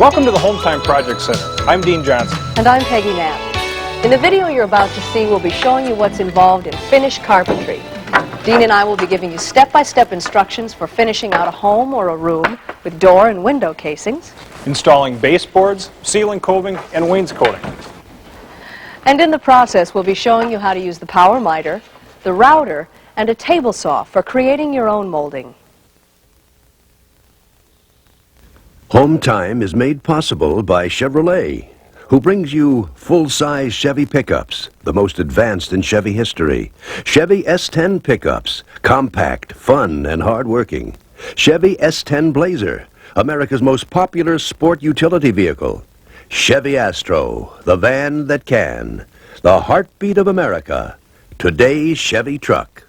Welcome to the Hometime Project Center. I'm Dean Johnson. And I'm Peggy Knapp. In the video you're about to see, we'll be showing you what's involved in finish carpentry. Dean and I will be giving you step-by-step instructions for finishing out a home or a room with door and window casings, Installing baseboards, ceiling coving, and wainscoting. and in the process we'll be showing you how to use the power miter, the router, and a table saw for creating your own molding. Hometime is made possible by Chevrolet, who brings you full-size Chevy pickups, the most advanced in Chevy history. Chevy S10 pickups, compact, fun, and hard-working. Chevy S10 Blazer, America's most popular sport utility vehicle. Chevy Astro, the van that can. The heartbeat of America. Today's Chevy truck.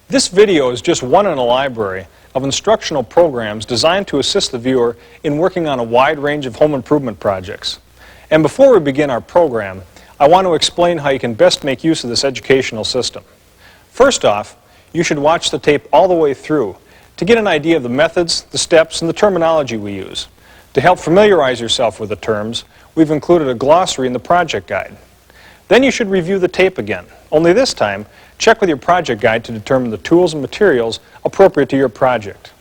This video is just one in a library of instructional programs designed to assist the viewer in working on a wide range of home improvement projects. And before we begin our program, I want to explain how you can best make use of this educational system. First off, you should watch the tape all the way through to get an idea of the methods, the steps, and the terminology we use. To help familiarize yourself with the terms, we've included a glossary in the project guide. Then you should review the tape again, only this time, check with your project guide to determine the tools and materials appropriate to your project.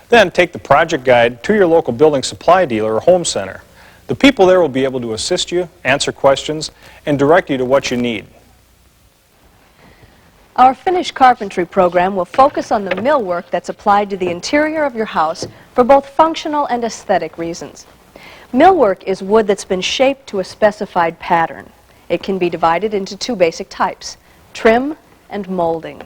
Then take the project guide to your local building supply dealer or home center. The people there will be able to assist you, answer questions, and direct you to what you need. Our finish carpentry program will focus on the millwork that's applied to the interior of your house for both functional and aesthetic reasons. Millwork is wood that's been shaped to a specified pattern. It can be divided into two basic types: trim and molding.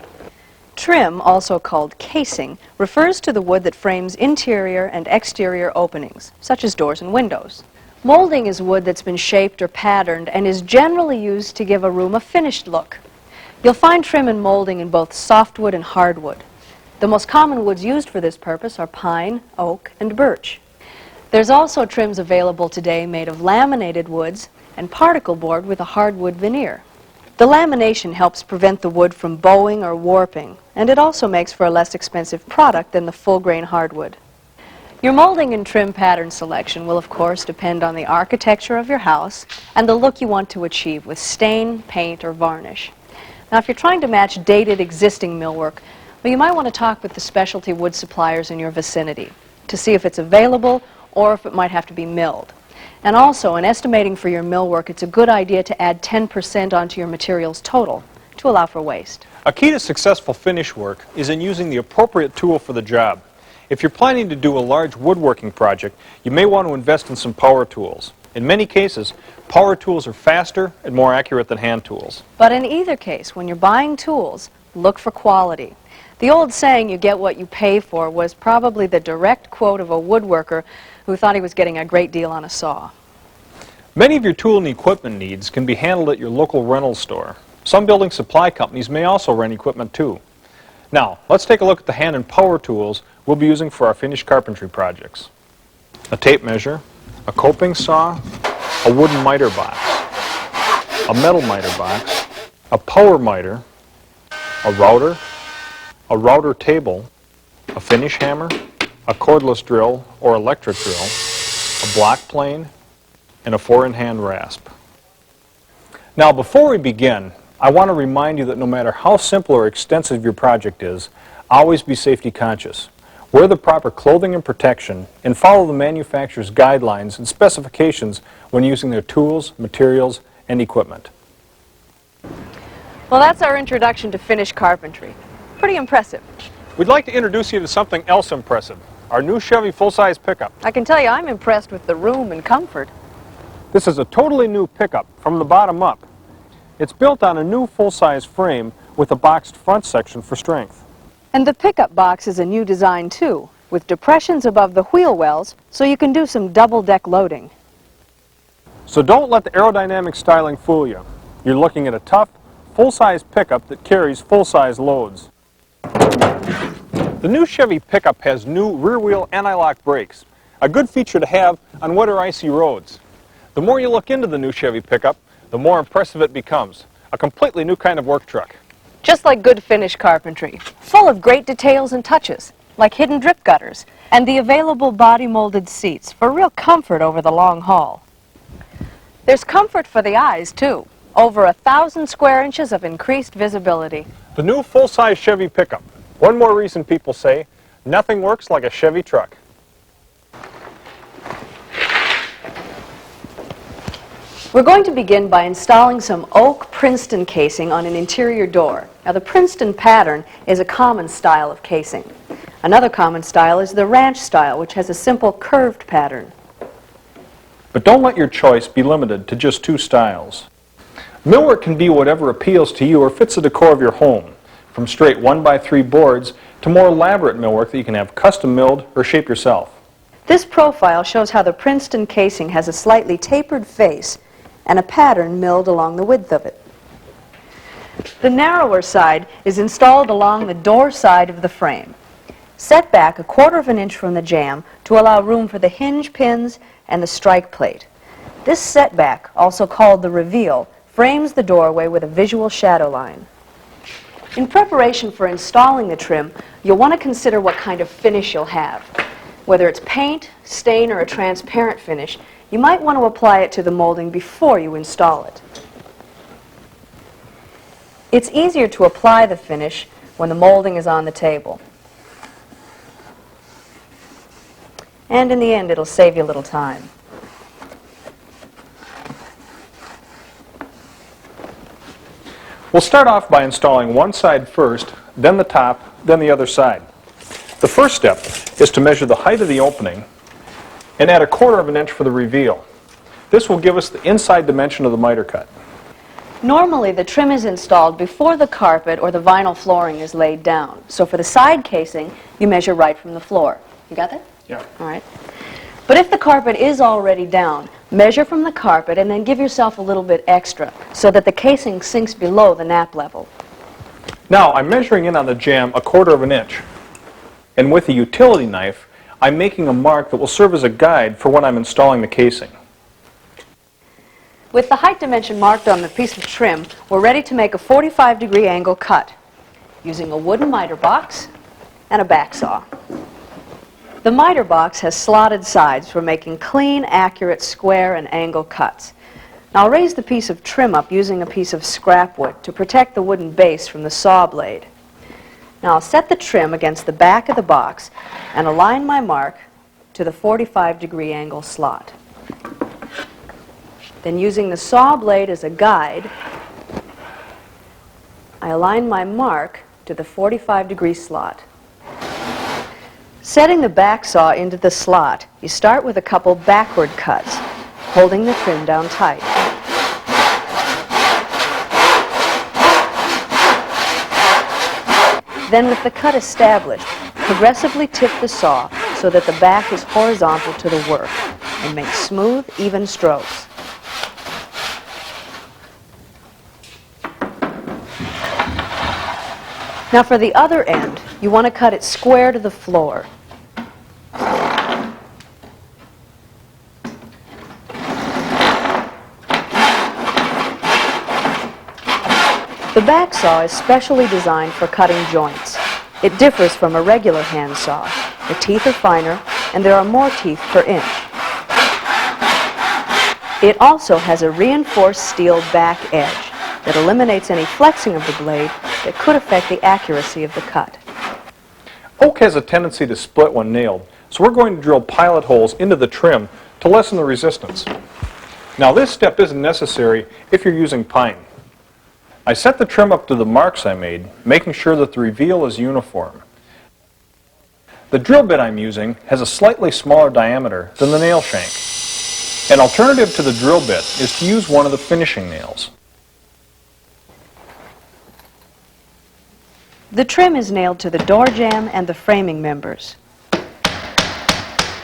Trim, also called casing, refers to the wood that frames interior and exterior openings, such as doors and windows. Molding is wood that's been shaped or patterned and is generally used to give a room a finished look. You'll find trim and molding in both softwood and hardwood. The most common woods used for this purpose are pine, oak, and birch. There's also trims available today made of laminated woods and particle board with a hardwood veneer. The lamination helps prevent the wood from bowing or warping, and it also makes for a less expensive product than the full-grain hardwood. Your molding and trim pattern selection will, of course, depend on the architecture of your house and the look you want to achieve with stain, paint, or varnish. Now, if you're trying to match dated existing millwork, well, you might want to talk with the specialty wood suppliers in your vicinity to see if it's available or if it might have to be milled. And also, in estimating for your millwork, it's a good idea to add 10% onto your materials total to allow for waste. A key to successful finish work is in using the appropriate tool for the job. If you're planning to do a large woodworking project, you may want to invest in some power tools. In many cases, power tools are faster and more accurate than hand tools. But in either case, when you're buying tools, look for quality. The old saying, "you get what you pay for," was probably the direct quote of a woodworker who thought he was getting a great deal on a saw. Many of your tool and equipment needs can be handled at your local rental store. Some building supply companies may also rent equipment too. Now, let's take a look at the hand and power tools we'll be using for our finished carpentry projects. A tape measure, a coping saw, a wooden miter box, a metal miter box, a power miter, a router table, a finish hammer, a cordless drill or electric drill, a block plane, and a 4-in-hand rasp. Now, before we begin, I want to remind you that no matter how simple or extensive your project is, always be safety conscious. Wear the proper clothing and protection, and follow the manufacturer's guidelines and specifications when using their tools, materials, and equipment. Well, that's our introduction to finish carpentry. Pretty impressive. We'd like to introduce you to something else impressive, our new Chevy full-size pickup. I can tell you I'm impressed with the room and comfort. This is a totally new pickup from the bottom up. It's built on a new full-size frame with a boxed front section for strength. And the pickup box is a new design too, with depressions above the wheel wells so you can do some double-deck loading. So don't let the aerodynamic styling fool you. You're looking at a tough, full-size pickup that carries full-size loads. The new Chevy pickup has new rear-wheel anti-lock brakes, a good feature to have on wet or icy roads. The more you look into the new Chevy pickup, the more impressive it becomes. A completely new kind of work truck. Just like good finish carpentry, full of great details and touches, like hidden drip gutters, and the available body-molded seats for real comfort over the long haul. There's comfort for the eyes, too. Over 1,000 square inches of increased visibility. The new full-size Chevy pickup. One more reason people say, nothing works like a Chevy truck. We're going to begin by installing some oak Princeton casing on an interior door. Now, the Princeton pattern is a common style of casing. Another common style is the ranch style, which has a simple curved pattern. But don't let your choice be limited to just two styles. Millwork can be whatever appeals to you or fits the decor of your home, from straight 1x3 boards to more elaborate millwork that you can have custom milled or shape yourself. This profile shows how the Princeton casing has a slightly tapered face and a pattern milled along the width of it. The narrower side is installed along the door side of the frame, set back 1/4 inch from the jamb to allow room for the hinge pins and the strike plate. This setback, also called the reveal, frames the doorway with a visual shadow line. In preparation for installing the trim, you'll want to consider what kind of finish you'll have. Whether it's paint, stain, or a transparent finish, you might want to apply it to the molding before you install it. It's easier to apply the finish when the molding is on the table. And in the end, it'll save you a little time. We'll start off by installing one side first, then the top, then the other side. The first step is to measure the height of the opening and add 1/4 inch for the reveal. This will give us the inside dimension of the miter cut. Normally, the trim is installed before the carpet or the vinyl flooring is laid down. So for the side casing, you measure right from the floor. You got that? Yeah. All right. But if the carpet is already down, measure from the carpet and then give yourself a little bit extra so that the casing sinks below the nap level. Now, I'm measuring in on the jamb 1/4 inch. And with a utility knife, I'm making a mark that will serve as a guide for when I'm installing the casing. With the height dimension marked on the piece of trim, we're ready to make a 45-degree angle cut using a wooden miter box and a back saw. The miter box has slotted sides for making clean, accurate square and angle cuts. Now I'll raise the piece of trim up using a piece of scrap wood to protect the wooden base from the saw blade. Now I'll set the trim against the back of the box and align my mark to the 45-degree angle slot. Then using the saw blade as a guide, I align my mark to the 45-degree slot. Setting the back saw into the slot, you start with a couple backward cuts, holding the trim down tight. Then with the cut established, progressively tip the saw so that the back is horizontal to the work and make smooth, even strokes. Now for the other end, you want to cut it square to the floor. The back saw is specially designed for cutting joints. It differs from a regular hand saw. The teeth are finer, and there are more teeth per inch. It also has a reinforced steel back edge that eliminates any flexing of the blade that could affect the accuracy of the cut. Oak has a tendency to split when nailed, so we're going to drill pilot holes into the trim to lessen the resistance. Now this step isn't necessary if you're using pine. I set the trim up to the marks I made, making sure that the reveal is uniform. The drill bit I'm using has a slightly smaller diameter than the nail shank. An alternative to the drill bit is to use one of the finishing nails. The trim is nailed to the door jamb and the framing members.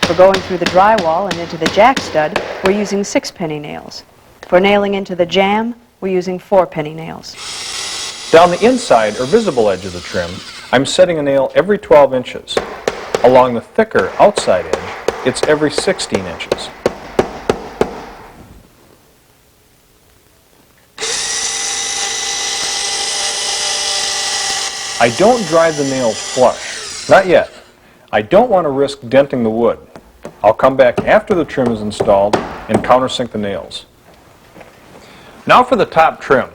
For going through the drywall and into the jack stud, we're using 6-penny nails. For nailing into the jamb, we're using 4-penny nails. Down the inside or visible edge of the trim, I'm setting a nail every 12 inches. Along the thicker outside edge, it's every 16 inches. I don't drive the nails flush, not yet. I don't want to risk denting the wood. I'll come back after the trim is installed and countersink the nails. Now for the top trim.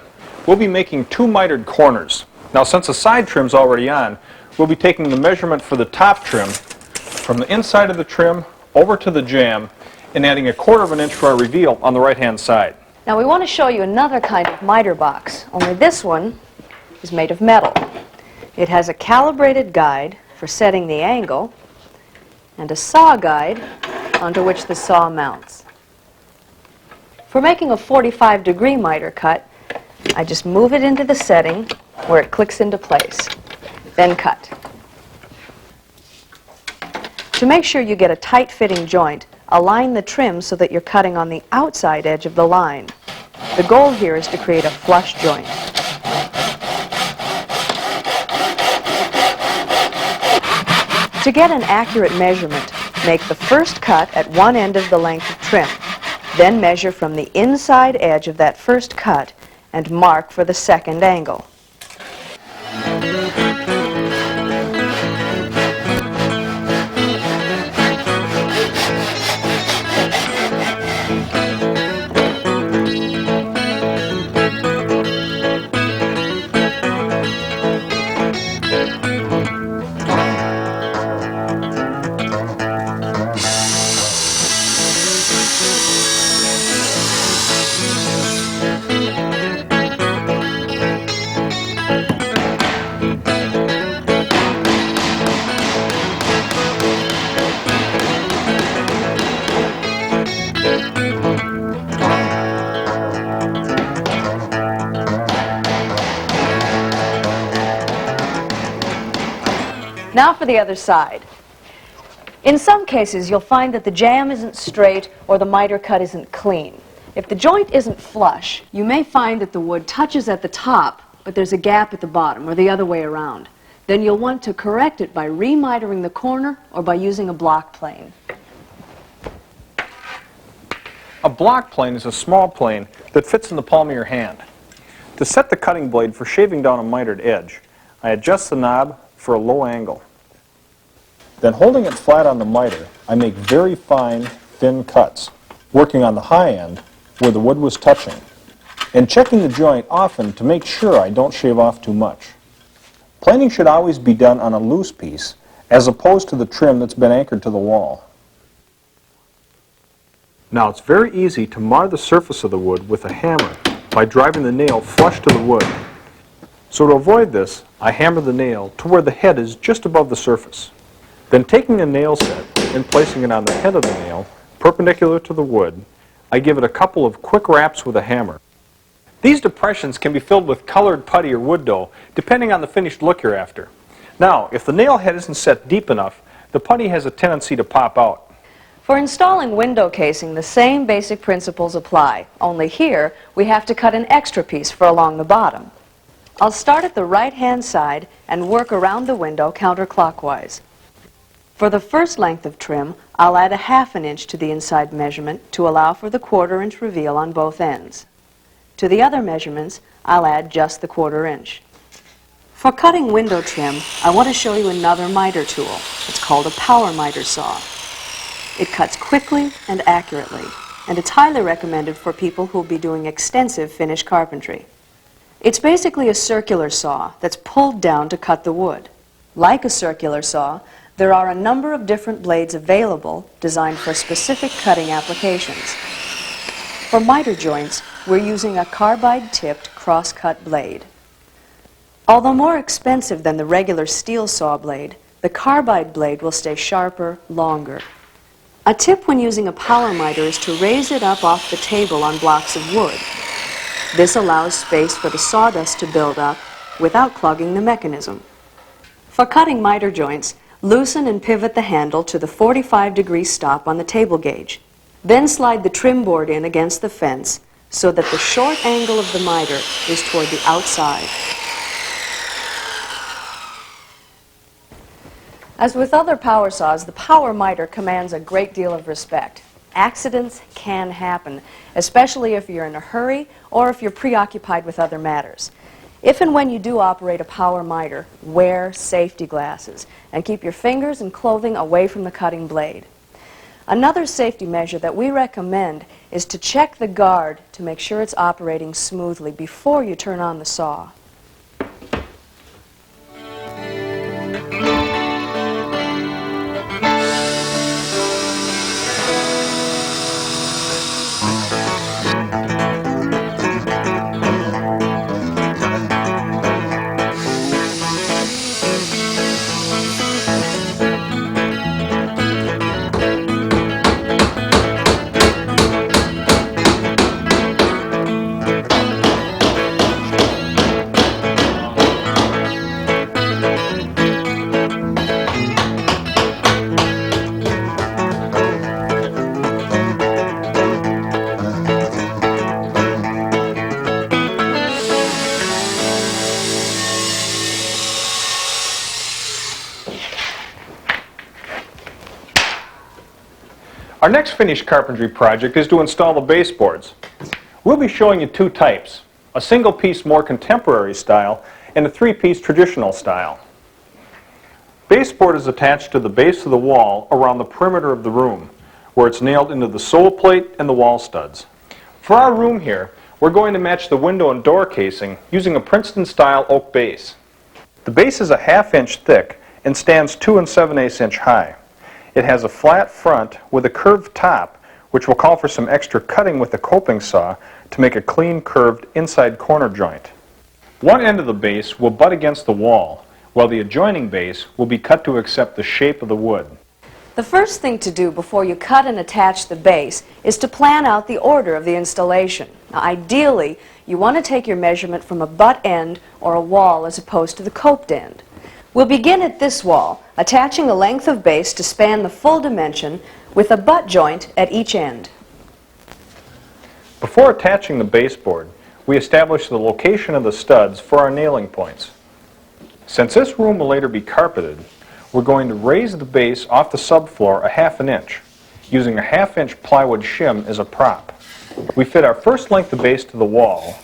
We'll be making 2 mitered corners. Now since the side trim's already on, we'll be taking the measurement for the top trim from the inside of the trim over to the jamb and adding 1/4 inch for our reveal on the right-hand side. Now we want to show you another kind of miter box, only this one is made of metal. It has a calibrated guide for setting the angle and a saw guide onto which the saw mounts. For making a 45-degree miter cut, I just move it into the setting where it clicks into place, then cut. To make sure you get a tight-fitting joint, align the trim so that you're cutting on the outside edge of the line. The goal here is to create a flush joint. To get an accurate measurement, make the first cut at one end of the length of trim. Then measure from the inside edge of that first cut and mark for the second angle. Now for the other side. In some cases, you'll find that the jamb isn't straight or the miter cut isn't clean. If the joint isn't flush, you may find that the wood touches at the top, but there's a gap at the bottom, or the other way around. Then you'll want to correct it by remitering the corner or by using a block plane. A block plane is a small plane that fits in the palm of your hand. To set the cutting blade for shaving down a mitered edge, I adjust the knob for a low angle. Then holding it flat on the miter, I make very fine, thin cuts, working on the high end where the wood was touching, and checking the joint often to make sure I don't shave off too much. Planing should always be done on a loose piece as opposed to the trim that's been anchored to the wall. Now it's very easy to mar the surface of the wood with a hammer by driving the nail flush to the wood. So to avoid this, I hammer the nail to where the head is just above the surface. Then taking a nail set and placing it on the head of the nail, perpendicular to the wood, I give it a couple of quick raps with a hammer. These depressions can be filled with colored putty or wood dough, depending on the finished look you're after. Now, if the nail head isn't set deep enough, the putty has a tendency to pop out. For installing window casing, the same basic principles apply, only here we have to cut an extra piece for along the bottom. I'll start at the right-hand side and work around the window counterclockwise. For the first length of trim, I'll add 1/2 inch to the inside measurement to allow for the 1/4 inch reveal on both ends. To the other measurements, I'll add just the 1/4 inch. For cutting window trim, I want to show you another miter tool. It's called a power miter saw. It cuts quickly and accurately, and it's highly recommended for people who'll be doing extensive finish carpentry. It's basically a circular saw that's pulled down to cut the wood. Like a circular saw, there are a number of different blades available designed for specific cutting applications. For miter joints, we're using a carbide-tipped cross-cut blade. Although more expensive than the regular steel saw blade, the carbide blade will stay sharper longer. A tip when using a power miter is to raise it up off the table on blocks of wood. This allows space for the sawdust to build up without clogging the mechanism. For cutting miter joints, loosen and pivot the handle to the 45-degree stop on the table gauge. Then slide the trim board in against the fence so that the short angle of the miter is toward the outside. As with other power saws, the power miter commands a great deal of respect. Accidents can happen, especially if you're in a hurry or if you're preoccupied with other matters. If and when you do operate a power miter, wear safety glasses and keep your fingers and clothing away from the cutting blade. Another safety measure that we recommend is to check the guard to make sure it's operating smoothly before you turn on the saw. Our next finished carpentry project is to install the baseboards. We'll be showing you two types, a single-piece more contemporary style and a three-piece traditional style. Baseboard is attached to the base of the wall around the perimeter of the room, where it's nailed into the sole plate and the wall studs. For our room here, we're going to match the window and door casing using a Princeton-style oak base. The base is a 1/2 inch thick and stands 2 7/8 inch high. It has a flat front with a curved top, which will call for some extra cutting with the coping saw to make a clean curved inside corner joint. One end of the base will butt against the wall, while the adjoining base will be cut to accept the shape of the wood. The first thing to do before you cut and attach the base is to plan out the order of the installation. Now, ideally, you want to take your measurement from a butt end or a wall as opposed to the coped end. We'll begin at this wall, attaching a length of base to span the full dimension with a butt joint at each end. Before attaching the baseboard, we establish the location of the studs for our nailing points. Since this room will later be carpeted, we're going to raise the base off the subfloor a 1/2 inch, using a 1/2 inch plywood shim as a prop. We fit our first length of base to the wall,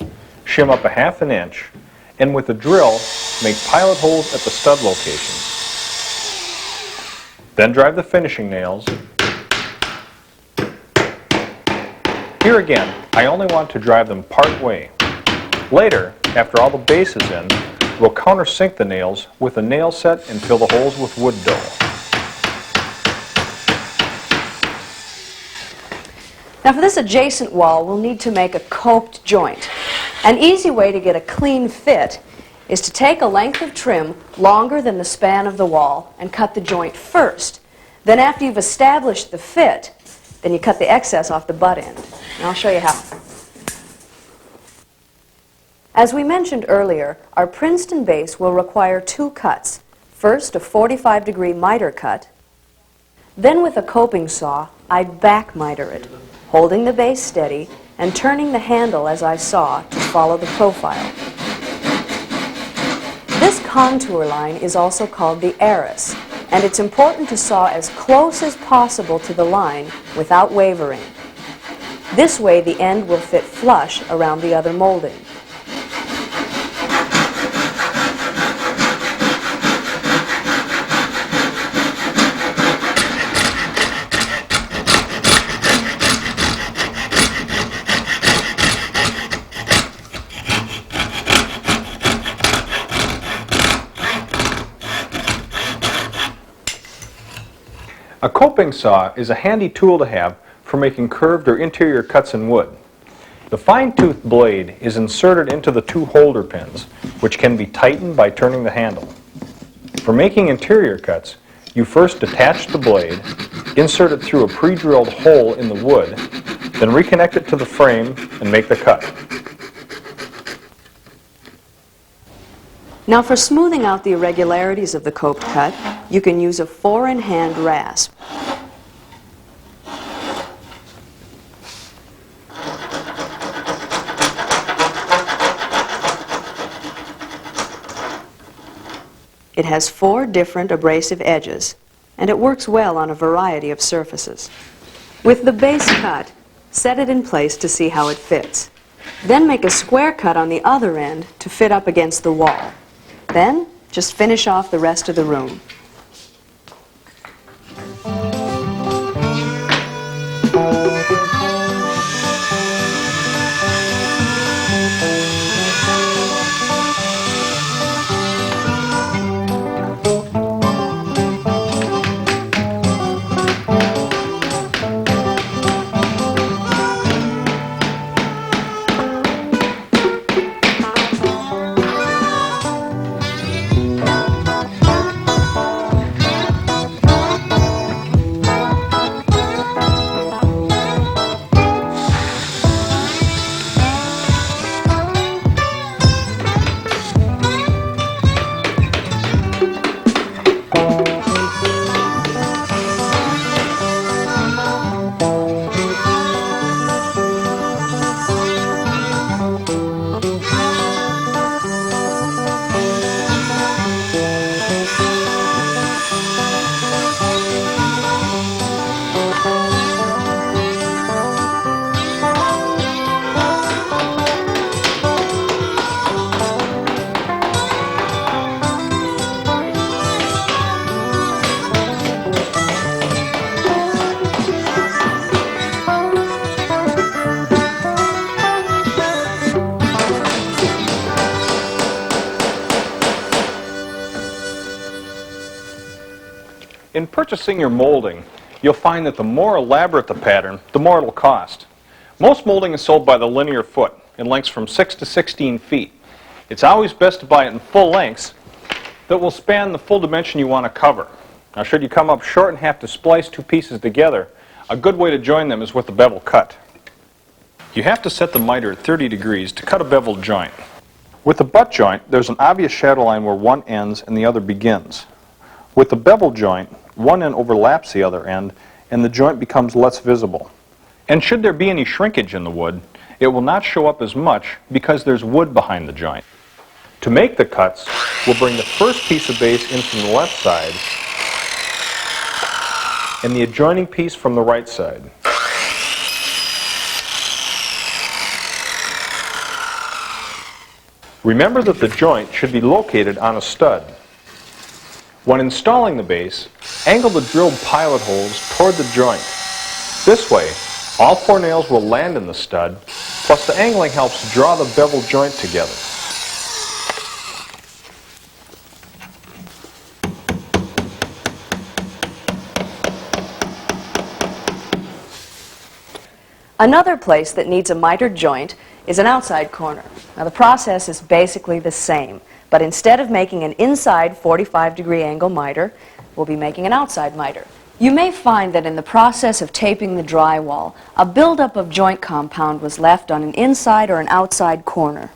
shim up a 1/2 inch, and with a drill, make pilot holes at the stud locations. Then drive the finishing nails. Here again, I only want to drive them part way. Later, after all the base is in, we'll countersink the nails with a nail set and fill the holes with wood dough. Now for this adjacent wall, we'll need to make a coped joint. An easy way to get a clean fit is to take a length of trim longer than the span of the wall and cut the joint first. Then after you've established the fit, then you cut the excess off the butt end. And I'll show you how. As we mentioned earlier, our Princeton base will require 2 cuts. First, a 45-degree miter cut. Then with a coping saw, I'd back miter it, holding the base steady and turning the handle as I saw to follow the profile. This contour line is also called the arris, and it's important to saw as close as possible to the line without wavering. This way the end will fit flush around the other molding. A coping saw is a handy tool to have for making curved or interior cuts in wood. The fine-toothed blade is inserted into the 2 holder pins, which can be tightened by turning the handle. For making interior cuts, you first detach the blade, insert it through a pre-drilled hole in the wood, then reconnect it to the frame and make the cut. Now for smoothing out the irregularities of the coped cut, you can use a 4-in-hand rasp. It has 4 different abrasive edges, and it works well on a variety of surfaces. With the base cut, set it in place to see how it fits. Then make a square cut on the other end to fit up against the wall. Then just finish off the rest of the room. In purchasing your molding, you'll find that the more elaborate the pattern, the more it'll cost. Most molding is sold by the linear foot in lengths from 6 to 16 feet. It's always best to buy it in full lengths that will span the full dimension you want to cover. Now, should you come up short and have to splice two pieces together, a good way to join them is with a bevel cut. You have to set the miter at 30 degrees to cut a beveled joint. With the butt joint, there's an obvious shadow line where one ends and the other begins. With the bevel joint, one end overlaps the other end, and the joint becomes less visible. And should there be any shrinkage in the wood, it will not show up as much because there's wood behind the joint. To make the cuts, we'll bring the first piece of base in from the left side and the adjoining piece from the right side. Remember that the joint should be located on a stud. When installing the base, angle the drilled pilot holes toward the joint. This way, all 4 nails will land in the stud, plus the angling helps draw the bevel joint together. Another place that needs a mitered joint is an outside corner. Now, the process is basically the same, but instead of making an inside 45-degree angle miter, we'll be making an outside miter. You may find that in the process of taping the drywall, a buildup of joint compound was left on an inside or an outside corner.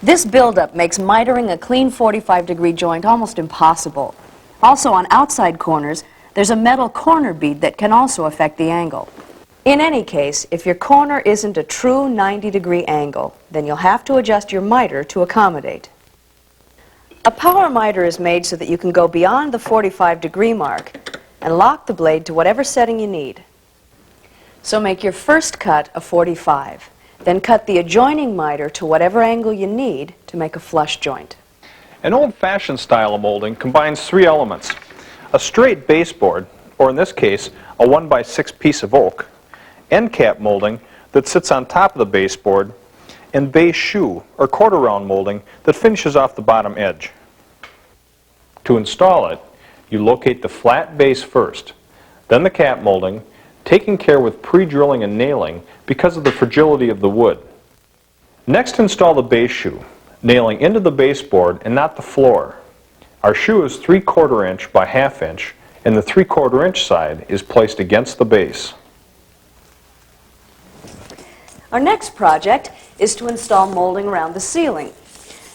This buildup makes mitering a clean 45-degree joint almost impossible. Also, on outside corners, there's a metal corner bead that can also affect the angle. In any case, if your corner isn't a true 90-degree angle, then you'll have to adjust your miter to accommodate. A power miter is made so that you can go beyond the 45-degree mark and lock the blade to whatever setting you need. So make your first cut a 45, then cut the adjoining miter to whatever angle you need to make a flush joint. An old-fashioned style of molding combines 3 elements: a straight baseboard, or in this case, a 1x6 piece of oak, end cap molding that sits on top of the baseboard, and base shoe, or quarter-round molding that finishes off the bottom edge. To install it, you locate the flat base first, then the cap molding, taking care with pre-drilling and nailing because of the fragility of the wood. Next, install the base shoe, nailing into the baseboard and not the floor. Our shoe is 3/4 inch by 1/2 inch, and the 3/4 inch side is placed against the base. Our next project is to install molding around the ceiling.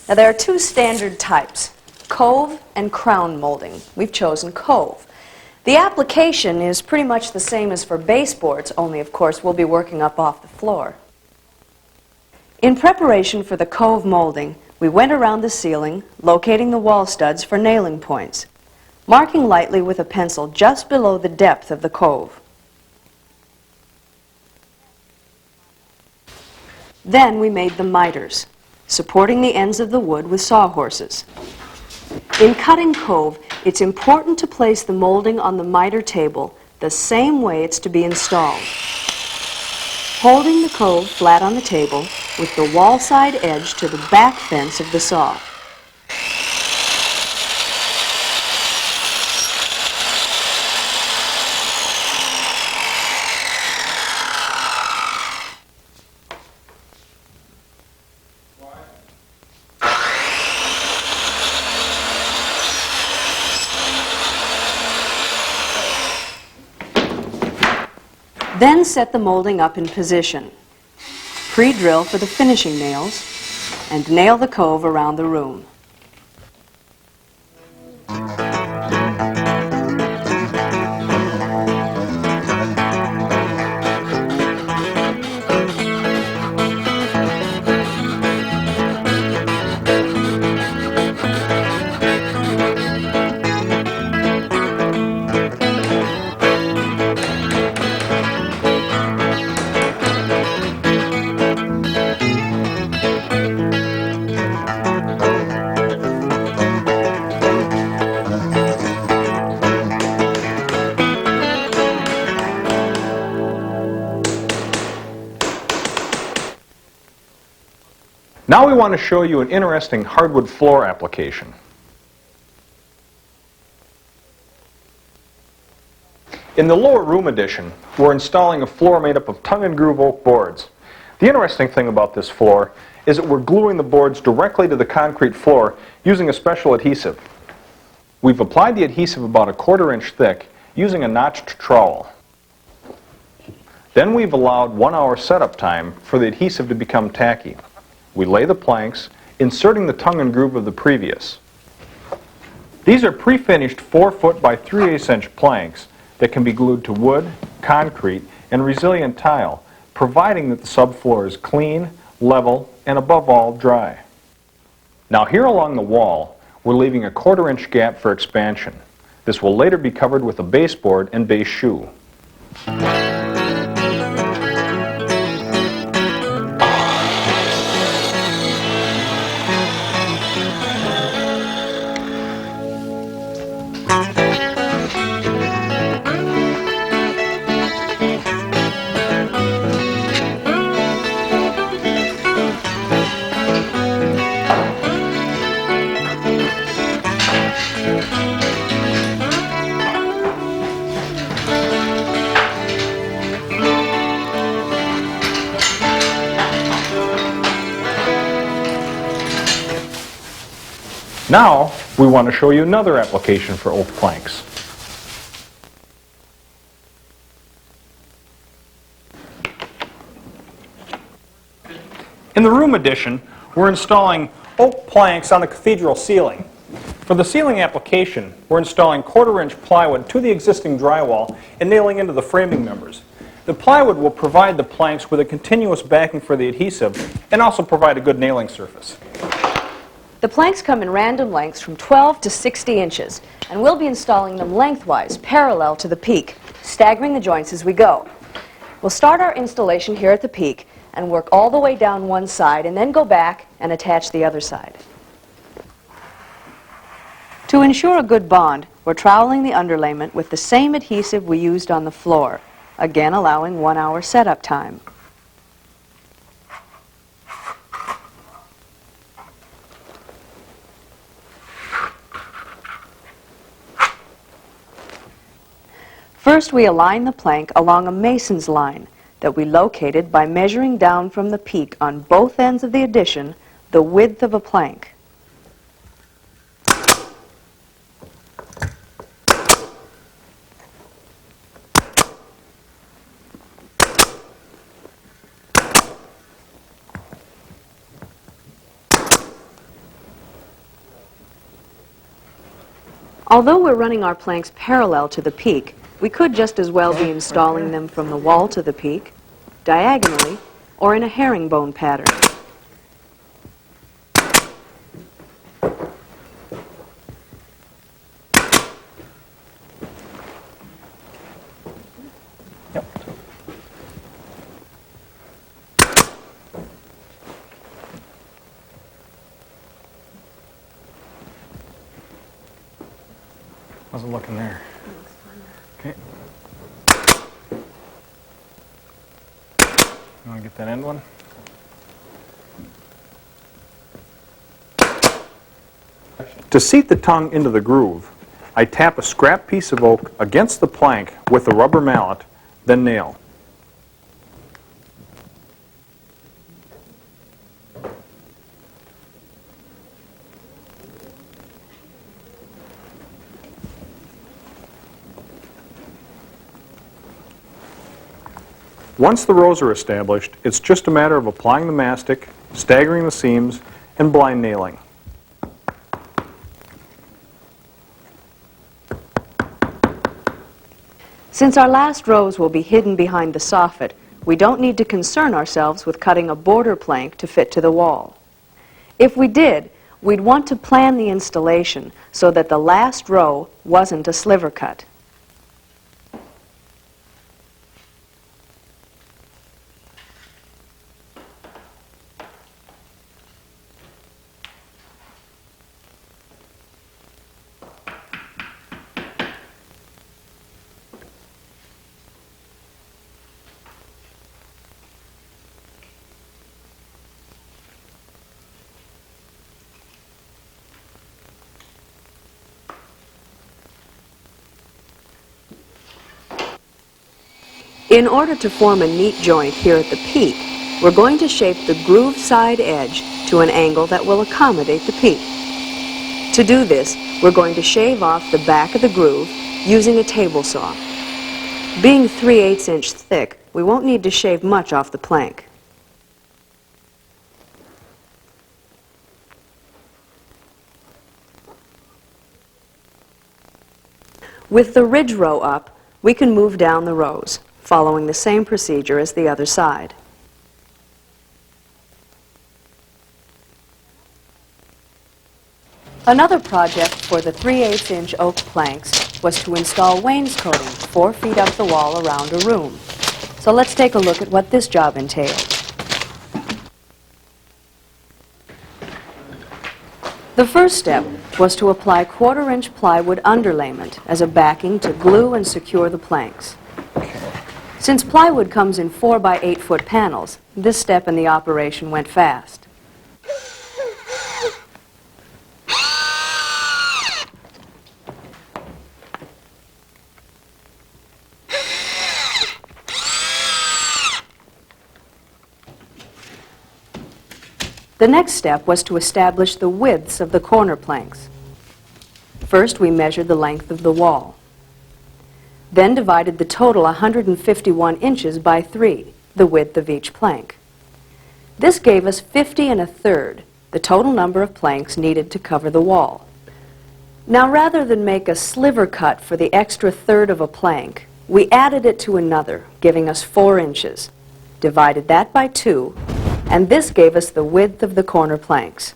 Now, there are 2 standard types, Cove and crown molding. We've chosen Cove. The application is pretty much the same as for baseboards, only of course we'll be working up off the floor. In preparation for the Cove molding, we went around the ceiling, locating the wall studs for nailing points, marking lightly with a pencil just below the depth of the Cove. Then we made the miters, supporting the ends of the wood with sawhorses. In cutting Cove, it's important to place the molding on the miter table the same way it's to be installed. Holding the Cove flat on the table with the wall side edge to the back fence of the saw. Then set the molding up in position. Pre-drill for the finishing nails, and nail the Cove around the room. Now we want to show you an interesting hardwood floor application. In the lower room addition, we're installing a floor made up of tongue and groove oak boards. The interesting thing about this floor is that we're gluing the boards directly to the concrete floor using a special adhesive. We've applied the adhesive about 1/4 inch thick using a notched trowel. Then we've allowed 1 hour setup time for the adhesive to become tacky. We lay the planks, inserting the tongue and groove of the previous. These are pre-finished 4-foot by 3/8 inch planks that can be glued to wood, concrete, and resilient tile, providing that the subfloor is clean, level, and above all, dry. Now here along the wall, we're leaving a 1/4 inch gap for expansion. This will later be covered with a baseboard and base shoe. Now, we want to show you another application for oak planks. In the room addition, we're installing oak planks on the cathedral ceiling. For the ceiling application, we're installing 1/4 inch plywood to the existing drywall and nailing into the framing members. The plywood will provide the planks with a continuous backing for the adhesive and also provide a good nailing surface. The planks come in random lengths from 12 to 60 inches, and we'll be installing them lengthwise, parallel to the peak, staggering the joints as we go. We'll start our installation here at the peak and work all the way down one side and then go back and attach the other side. To ensure a good bond, we're troweling the underlayment with the same adhesive we used on the floor, again allowing 1 hour setup time. First, we align the plank along a mason's line that we located by measuring down from the peak on both ends of the addition the width of a plank. Although we're running our planks parallel to the peak, we could just as well be installing them from the wall to the peak, diagonally, or in a herringbone pattern. How's it looking there? Okay. You want to get that end one? To seat the tongue into the groove, I tap a scrap piece of oak against the plank with a rubber mallet, then nail. Once the rows are established, it's just a matter of applying the mastic, staggering the seams, and blind nailing. Since our last rows will be hidden behind the soffit, we don't need to concern ourselves with cutting a border plank to fit to the wall. If we did, we'd want to plan the installation so that the last row wasn't a sliver cut. In order to form a neat joint here at the peak, we're going to shape the groove side edge to an angle that will accommodate the peak. To do this, we're going to shave off the back of the groove using a table saw. Being 3/8 inch thick, we won't need to shave much off the plank. With the ridge row up, we can move down the rows, following the same procedure as the other side. Another project for the 3/8 inch oak planks was to install wainscoting 4 feet up the wall around a room. So let's take a look at what this job entailed. The first step was to apply 1/4 inch plywood underlayment as a backing to glue and secure the planks. Since plywood comes in 4 by 8 foot panels, this step in the operation went fast. The next step was to establish the widths of the corner planks. First, we measured the length of the wall. Then divided the total 151 inches by 3, the width of each plank. This gave us 50 1/3, the total number of planks needed to cover the wall. Now, rather than make a sliver cut for the extra third of a plank, we added it to another, giving us 4 inches. Divided that by 2, and this gave us the width of the corner planks.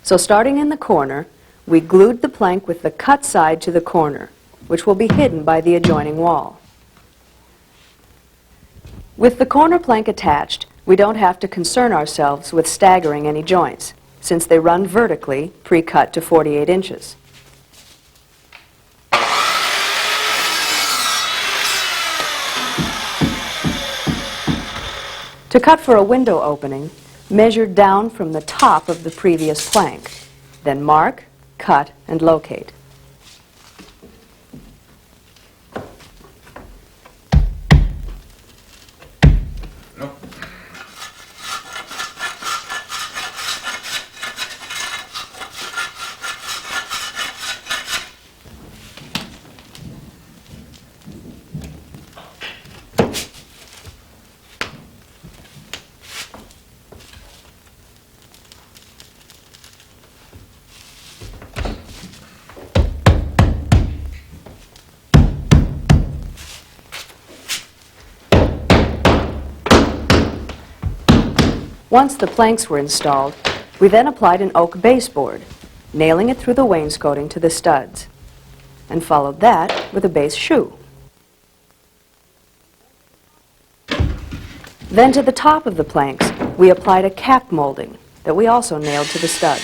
So starting in the corner, we glued the plank with the cut side to the corner, which will be hidden by the adjoining wall. With the corner plank attached, we don't have to concern ourselves with staggering any joints, since they run vertically, pre-cut to 48 inches. To cut for a window opening, measure down from the top of the previous plank, then mark, cut, and locate. Once the planks were installed, we then applied an oak baseboard, nailing it through the wainscoting to the studs, and followed that with a base shoe. Then to the top of the planks, we applied a cap molding that we also nailed to the studs.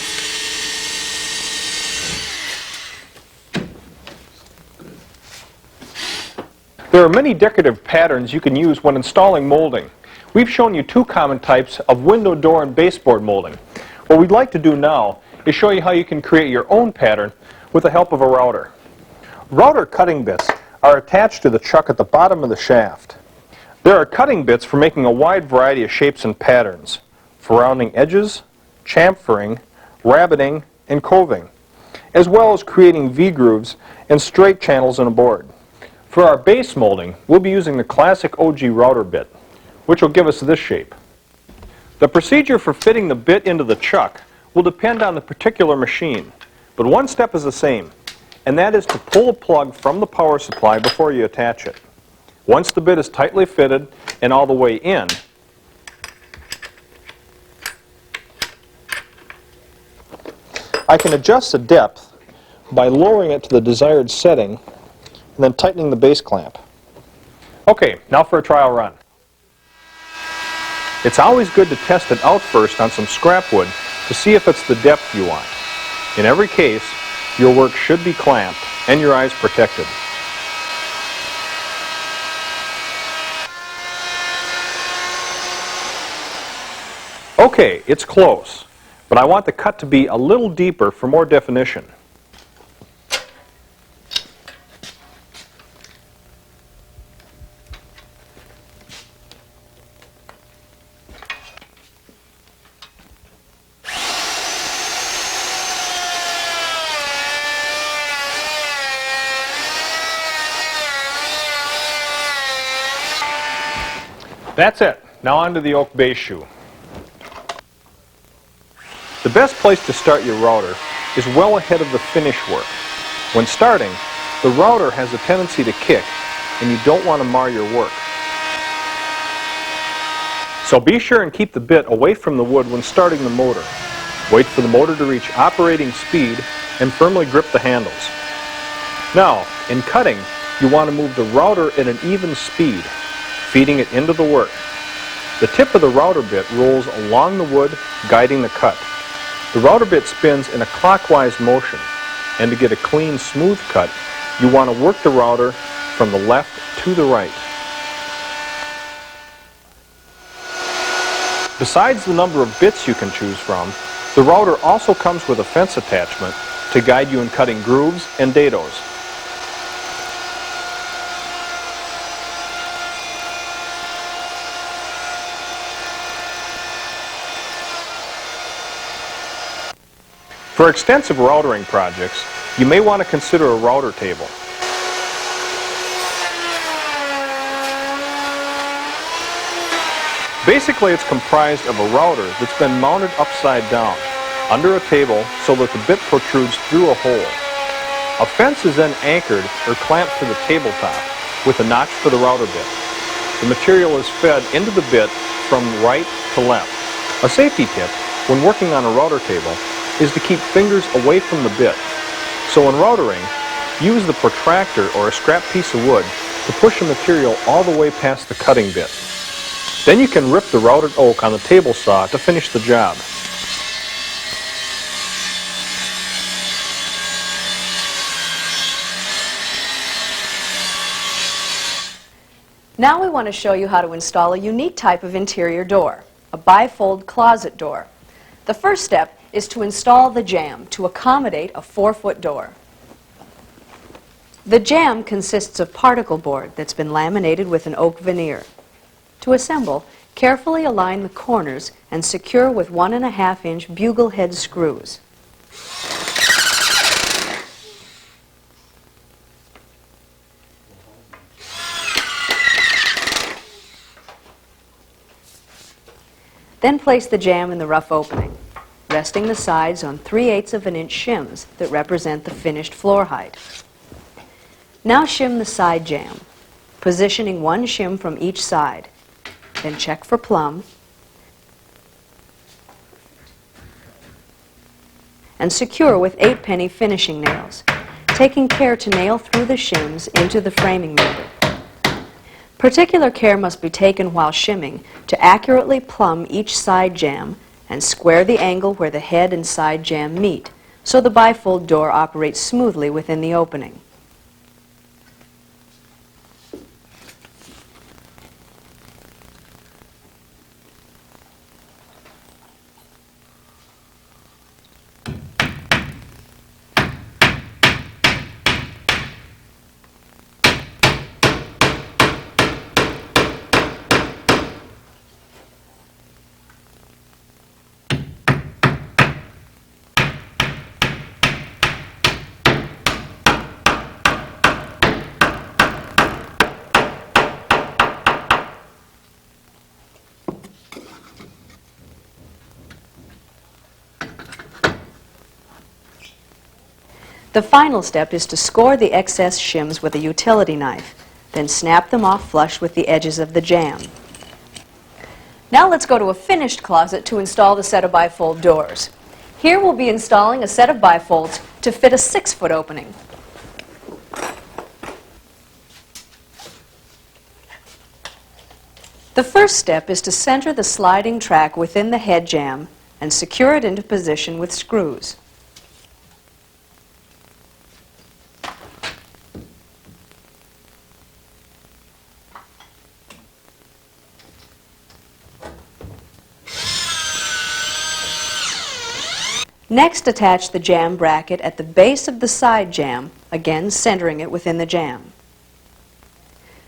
There are many decorative patterns you can use when installing molding. We've shown you two common types of window, door, and baseboard molding. What we'd like to do now is show you how you can create your own pattern with the help of a router. Router cutting bits are attached to the chuck at the bottom of the shaft. There are cutting bits for making a wide variety of shapes and patterns, for rounding edges, chamfering, rabbiting, and coving, as well as creating V-grooves and straight channels in a board. For our base molding, we'll be using the classic OG router bit, which will give us this shape. The procedure for fitting the bit into the chuck will depend on the particular machine, but one step is the same, and that is to pull a plug from the power supply before you attach it. Once the bit is tightly fitted and all the way in, I can adjust the depth by lowering it to the desired setting and then tightening the base clamp. Okay, now for a trial run. It's always good to test it out first on some scrap wood to see if it's the depth you want. In every case, your work should be clamped and your eyes protected. Okay, it's close, but I want the cut to be a little deeper for more definition. That's it. Now onto the oak base shoe. The best place to start your router is well ahead of the finish work. When starting, the router has a tendency to kick, and you don't want to mar your work. So be sure and keep the bit away from the wood when starting the motor. Wait for the motor to reach operating speed and firmly grip the handles. Now, in cutting, you want to move the router at an even speed, feeding it into the work. The tip of the router bit rolls along the wood, guiding the cut. The router bit spins in a clockwise motion, and to get a clean, smooth cut, you want to work the router from the left to the right. Besides the number of bits you can choose from, the router also comes with a fence attachment to guide you in cutting grooves and dados. For extensive routering projects, you may want to consider a router table. Basically, it's comprised of a router that's been mounted upside down, under a table so that the bit protrudes through a hole. A fence is then anchored or clamped to the tabletop with a notch for the router bit. The material is fed into the bit from right to left. A safety tip when working on a router table is to keep fingers away from the bit. So when routering, use the protractor or a scrap piece of wood to push the material all the way past the cutting bit. Then you can rip the routed oak on the table saw to finish the job. Now we want to show you how to install a unique type of interior door, a bifold closet door. The first step is to install the jamb to accommodate a 4-foot door. The jamb consists of particle board that's been laminated with an oak veneer. To assemble, carefully align the corners and secure with 1.5-inch bugle head screws. Then place the jamb in the rough opening, resting the sides on 3/8 of an inch shims that represent the finished floor height. Now shim the side jamb, positioning one shim from each side. Then check for plumb and secure with 8-penny finishing nails, taking care to nail through the shims into the framing member. Particular care must be taken while shimming to accurately plumb each side jamb and square the angle where the head and side jamb meet, so the bifold door operates smoothly within the opening. The final step is to score the excess shims with a utility knife, then snap them off flush with the edges of the jamb. Now let's go to a finished closet to install the set of bifold doors. Here we'll be installing a set of bifolds to fit a 6-foot opening. The first step is to center the sliding track within the head jamb and secure it into position with screws. Next, attach the jamb bracket at the base of the side jamb, again centering it within the jamb.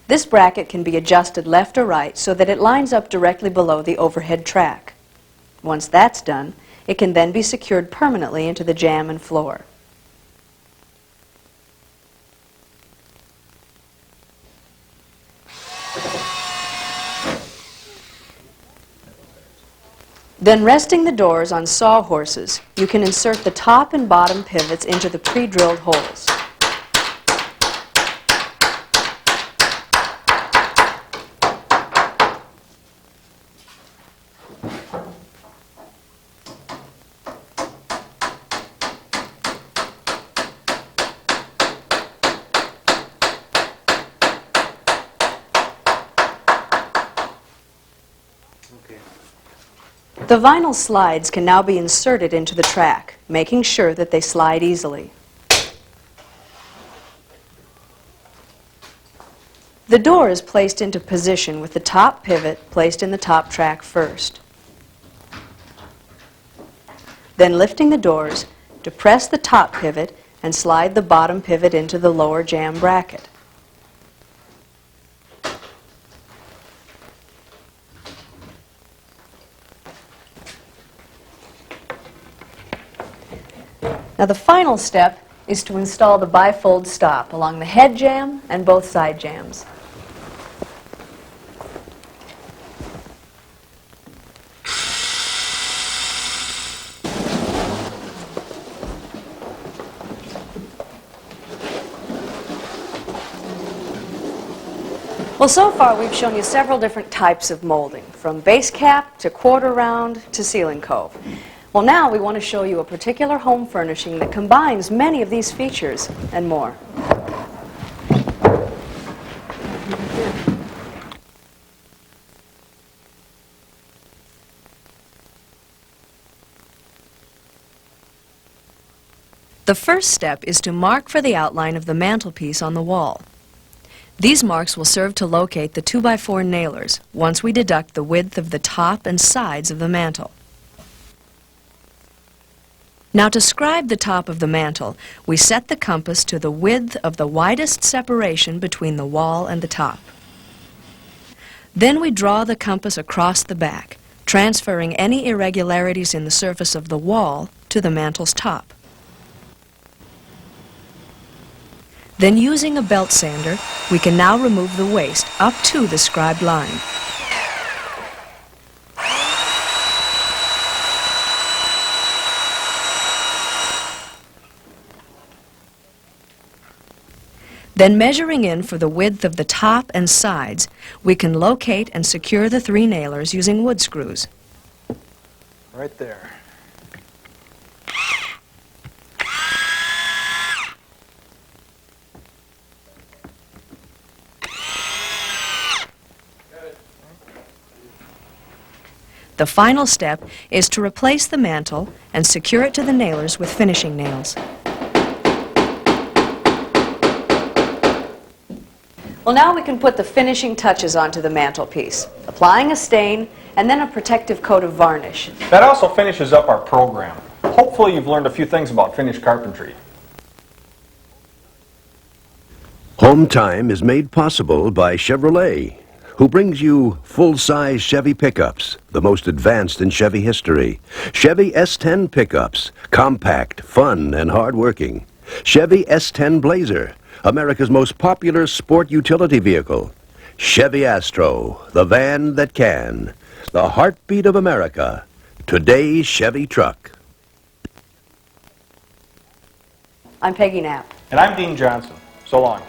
This bracket can be adjusted left or right so that it lines up directly below the overhead track. Once that's done, it can then be secured permanently into the jamb and floor. Then, resting the doors on sawhorses, you can insert the top and bottom pivots into the pre-drilled holes. The vinyl slides can now be inserted into the track, making sure that they slide easily. The door is placed into position with the top pivot placed in the top track first. Then, lifting the doors, depress the top pivot and slide the bottom pivot into the lower jamb bracket. Now the final step is to install the bifold stop along the head jamb and both side jambs. Well, so far we've shown you several different types of molding, from base cap to quarter round to ceiling cove. Well, now we want to show you a particular home furnishing that combines many of these features and more. The first step is to mark for the outline of the mantelpiece on the wall. These marks will serve to locate the 2x4 nailers once we deduct the width of the top and sides of the mantel. Now, to scribe the top of the mantel, we set the compass to the width of the widest separation between the wall and the top. Then we draw the compass across the back, transferring any irregularities in the surface of the wall to the mantel's top. Then, using a belt sander, we can now remove the waste up to the scribed line. Then, measuring in for the width of the top and sides, we can locate and secure the 3 nailers using wood screws. Right there. The final step is to replace the mantel and secure it to the nailers with finishing nails. Well, now we can put the finishing touches onto the mantelpiece, applying a stain and then a protective coat of varnish. That also finishes up our program. Hopefully you've learned a few things about finished carpentry. Hometime is made possible by Chevrolet, who brings you full-size Chevy pickups, the most advanced in Chevy history. Chevy S10 pickups, compact, fun, and hard-working. Chevy S10 Blazer, America's most popular sport utility vehicle. Chevy Astro, the van that can. The heartbeat of America. Today's Chevy truck. I'm Peggy Knapp. And I'm Dean Johnson. So long.